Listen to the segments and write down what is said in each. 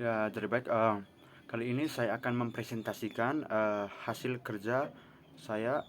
Ya, dari baik. Kali ini saya akan mempresentasikan hasil kerja saya,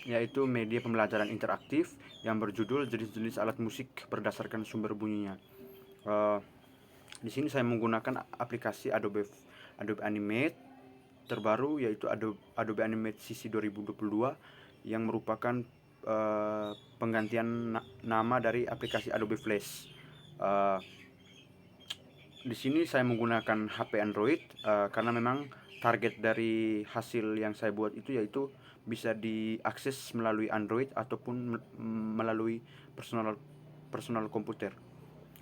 yaitu media pembelajaran interaktif yang berjudul jenis-jenis alat musik berdasarkan sumber bunyinya. Eh, di sini saya menggunakan aplikasi Adobe Animate terbaru, yaitu Adobe Animate CC 2022, yang merupakan penggantian nama dari aplikasi Adobe Flash. Eh, di sini saya menggunakan HP Android karena memang target dari hasil yang saya buat itu yaitu bisa diakses melalui Android ataupun melalui personal personal komputer.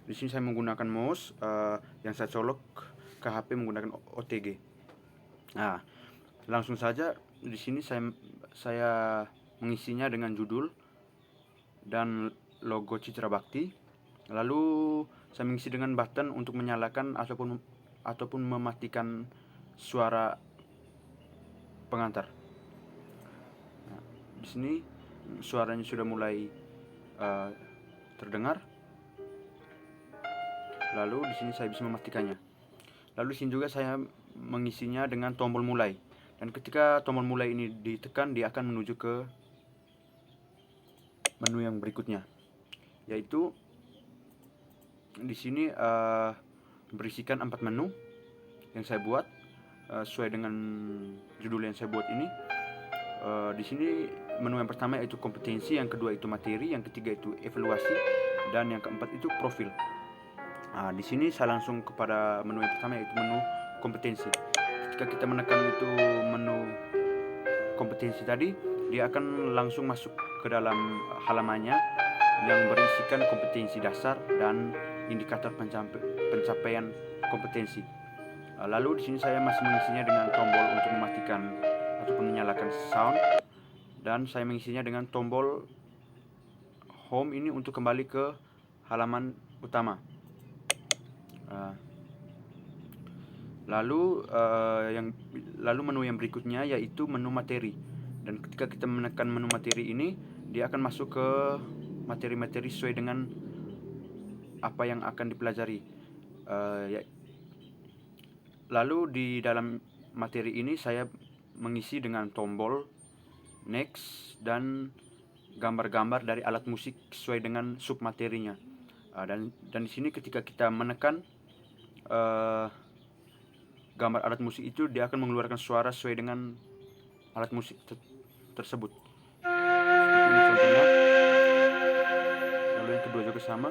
Di sini saya menggunakan mouse yang saya colok ke HP menggunakan OTG. Nah, langsung saja di sini saya mengisinya dengan judul dan logo Citra Bakti. Lalu saya mengisi dengan button untuk menyalakan ataupun mematikan suara pengantar. Nah, di sini suaranya sudah mulai uh, terdengar. Lalu di sini saya bisa mematikannya. Lalu di sini juga saya mengisinya dengan tombol mulai. Dan ketika tombol mulai ini ditekan, dia akan menuju ke menu yang berikutnya, yaitu di sini berisikan 4 menu yang saya buat sesuai dengan judul yang saya buat ini. Di sini menu yang pertama yaitu kompetensi, yang kedua itu materi, yang ketiga itu evaluasi, dan yang keempat itu profil. Nah, di sini saya langsung kepada menu yang pertama yaitu menu kompetensi. Ketika kita menekan itu menu kompetensi tadi, dia akan langsung masuk ke dalam halamannya yang berisikan kompetensi dasar dan indikator pencapaian kompetensi. Lalu di sini saya masih mengisinya dengan tombol untuk mematikan ataupun menyalakan sound, dan saya mengisinya dengan tombol home ini untuk kembali ke halaman utama. Lalu menu yang berikutnya yaitu menu materi. Dan ketika kita menekan menu materi ini, dia akan masuk ke materi-materi sesuai dengan apa yang akan dipelajari. Lalu di dalam materi ini saya mengisi dengan tombol next dan gambar-gambar dari alat musik sesuai dengan submaterinya. Dan di sini ketika kita menekan gambar alat musik itu, dia akan mengeluarkan suara sesuai dengan alat musik tersebut. Seperti ini contohnya. Lalu yang kedua juga sama.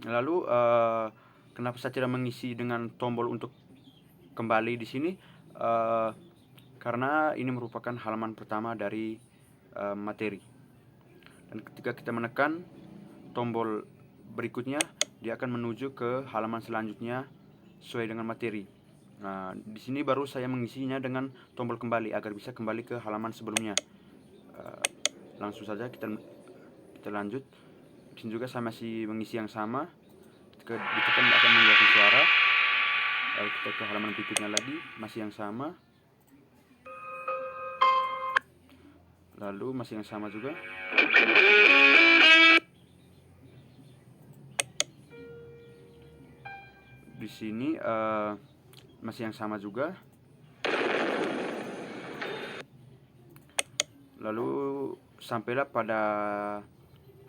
Lalu kenapa saya tidak mengisi dengan tombol untuk kembali di sini? Karena ini merupakan halaman pertama dari materi. Dan ketika kita menekan tombol berikutnya, dia akan menuju ke halaman selanjutnya sesuai dengan materi. Nah, di sini baru saya mengisinya dengan tombol kembali agar bisa kembali ke halaman sebelumnya. Langsung saja kita lanjut. Di sini juga saya masih mengisi yang sama. Ketika ditekan akan mengeluarkan suara. Lalu kita ke halaman berikutnya lagi, masih yang sama. Lalu masih yang sama juga. Di sini masih yang sama juga. Lalu sampailah pada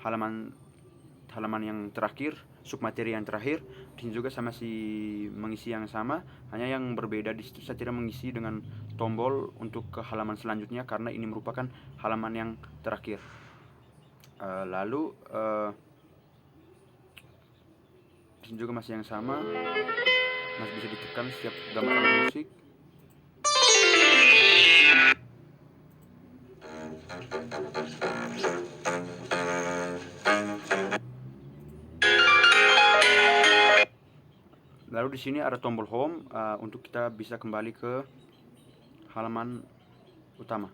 halaman yang terakhir, submateri yang terakhir. Di sini juga saya masih mengisi yang sama, hanya yang berbeda di situ saya tidak mengisi dengan tombol untuk ke halaman selanjutnya karena ini merupakan halaman yang terakhir. Lalu di sini juga masih yang sama, masih bisa ditekan setiap gambar alat musik. Lalu di sini ada tombol home untuk kita bisa kembali ke halaman utama.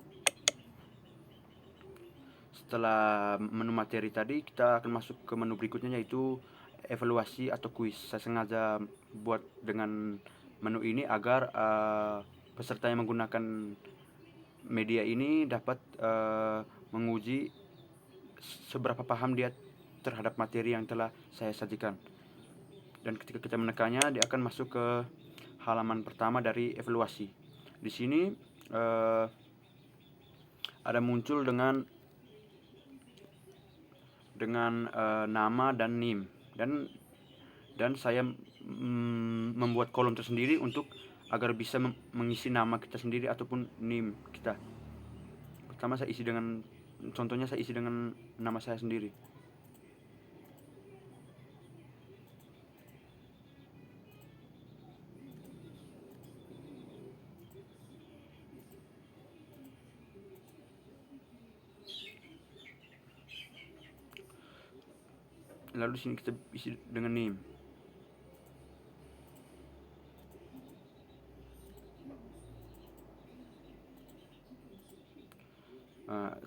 Setelah menu materi tadi, kita akan masuk ke menu berikutnya yaitu evaluasi atau kuis. Saya sengaja buat dengan menu ini agar peserta yang menggunakan media ini dapat menguji seberapa paham dia terhadap materi yang telah saya sajikan. Dan ketika kita menekannya, dia akan masuk ke halaman pertama dari evaluasi. Di sini ada muncul dengan nama dan NIM, dan saya membuat kolom tersendiri untuk agar bisa mengisi nama kita sendiri ataupun NIM kita. Pertama saya isi dengan, contohnya saya isi dengan nama saya sendiri. Lalu di sini kita isi dengan NIM.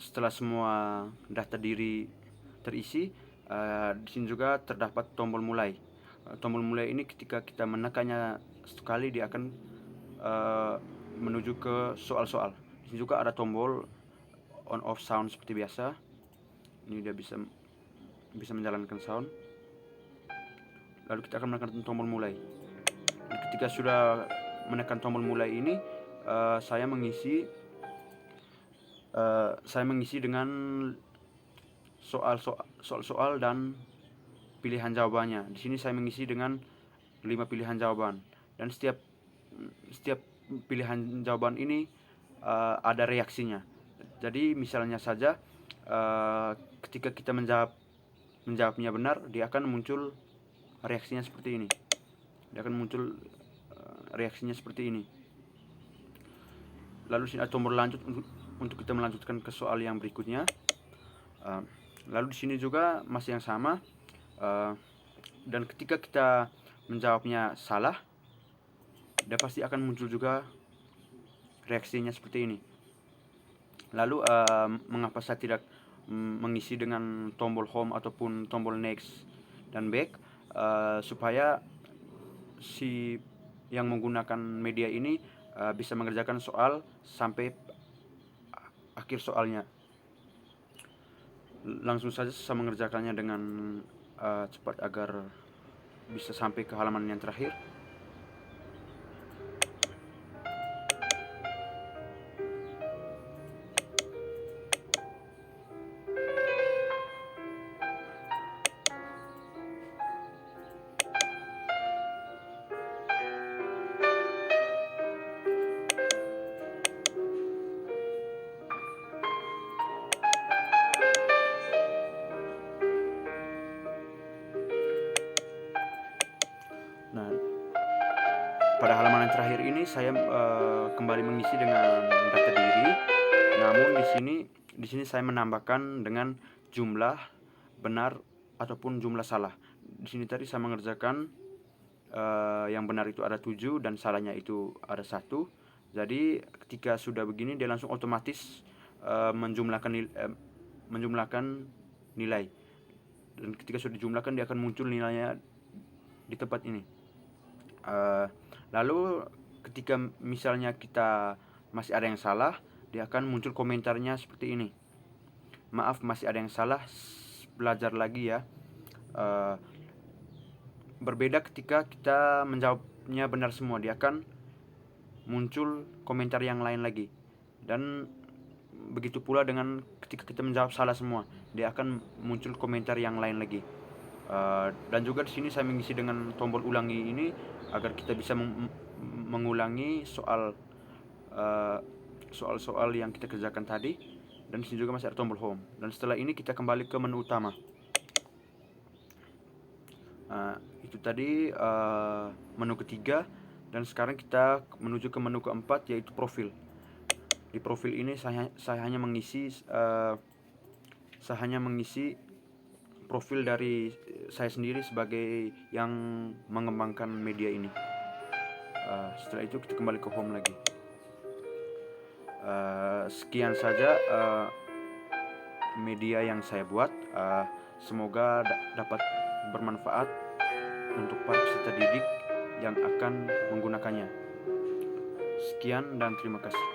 Setelah semua data diri terisi, di sini juga terdapat tombol mulai. Tombol mulai ini ketika kita menekannya sekali, dia akan menuju ke soal-soal. Di sini juga ada tombol on off sound seperti biasa. Ini dia bisa menjalankan sound. Lalu kita akan menekan tombol mulai. Dan ketika sudah menekan tombol mulai ini, saya mengisi dengan soal-soal dan pilihan jawabannya. Di sini saya mengisi dengan 5 pilihan jawaban, dan setiap pilihan jawaban ini ada reaksinya. Jadi misalnya saja ketika kita menjawabnya benar, dia akan muncul reaksinya seperti ini. Lalu sini ada tombol lanjut untuk kita melanjutkan ke soal yang berikutnya. Lalu di sini juga masih yang sama, dan ketika kita menjawabnya salah, dia pasti akan muncul juga reaksinya seperti ini. Lalu mengapa saya tidak mengisi dengan tombol home ataupun tombol next dan back, supaya si yang menggunakan media ini bisa mengerjakan soal sampai akhir soalnya. Langsung saja saya mengerjakannya dengan cepat agar bisa sampai ke halaman yang terakhir. Nah, pada halaman yang terakhir ini saya kembali mengisi dengan data diri. Namun di sini saya menambahkan dengan jumlah benar ataupun jumlah salah. Di sini tadi saya mengerjakan yang benar itu ada 7 dan salahnya itu ada 1. Jadi ketika sudah begini, dia langsung otomatis menjumlahkan nilai. Dan ketika sudah dijumlahkan, dia akan muncul nilainya di tempat ini. Lalu ketika misalnya kita masih ada yang salah, dia akan muncul komentarnya seperti ini. Maaf, masih ada yang salah, belajar lagi ya. Berbeda ketika kita menjawabnya benar semua, dia akan muncul komentar yang lain lagi. Dan begitu pula dengan ketika kita menjawab salah semua, dia akan muncul komentar yang lain lagi. Dan juga di sini saya mengisi dengan tombol ulangi ini agar kita bisa mengulangi soal-soal yang kita kerjakan tadi. Dan di sini juga masih ada tombol home. Dan setelah ini kita kembali ke menu utama. Itu tadi menu ketiga, dan sekarang kita menuju ke menu keempat, yaitu profil. Di profil ini saya hanya mengisi profil dari saya sendiri sebagai yang mengembangkan media ini. Setelah itu kita kembali ke home lagi. Sekian saja media yang saya buat. Semoga dapat bermanfaat untuk para peserta didik yang akan menggunakannya. Sekian dan terima kasih.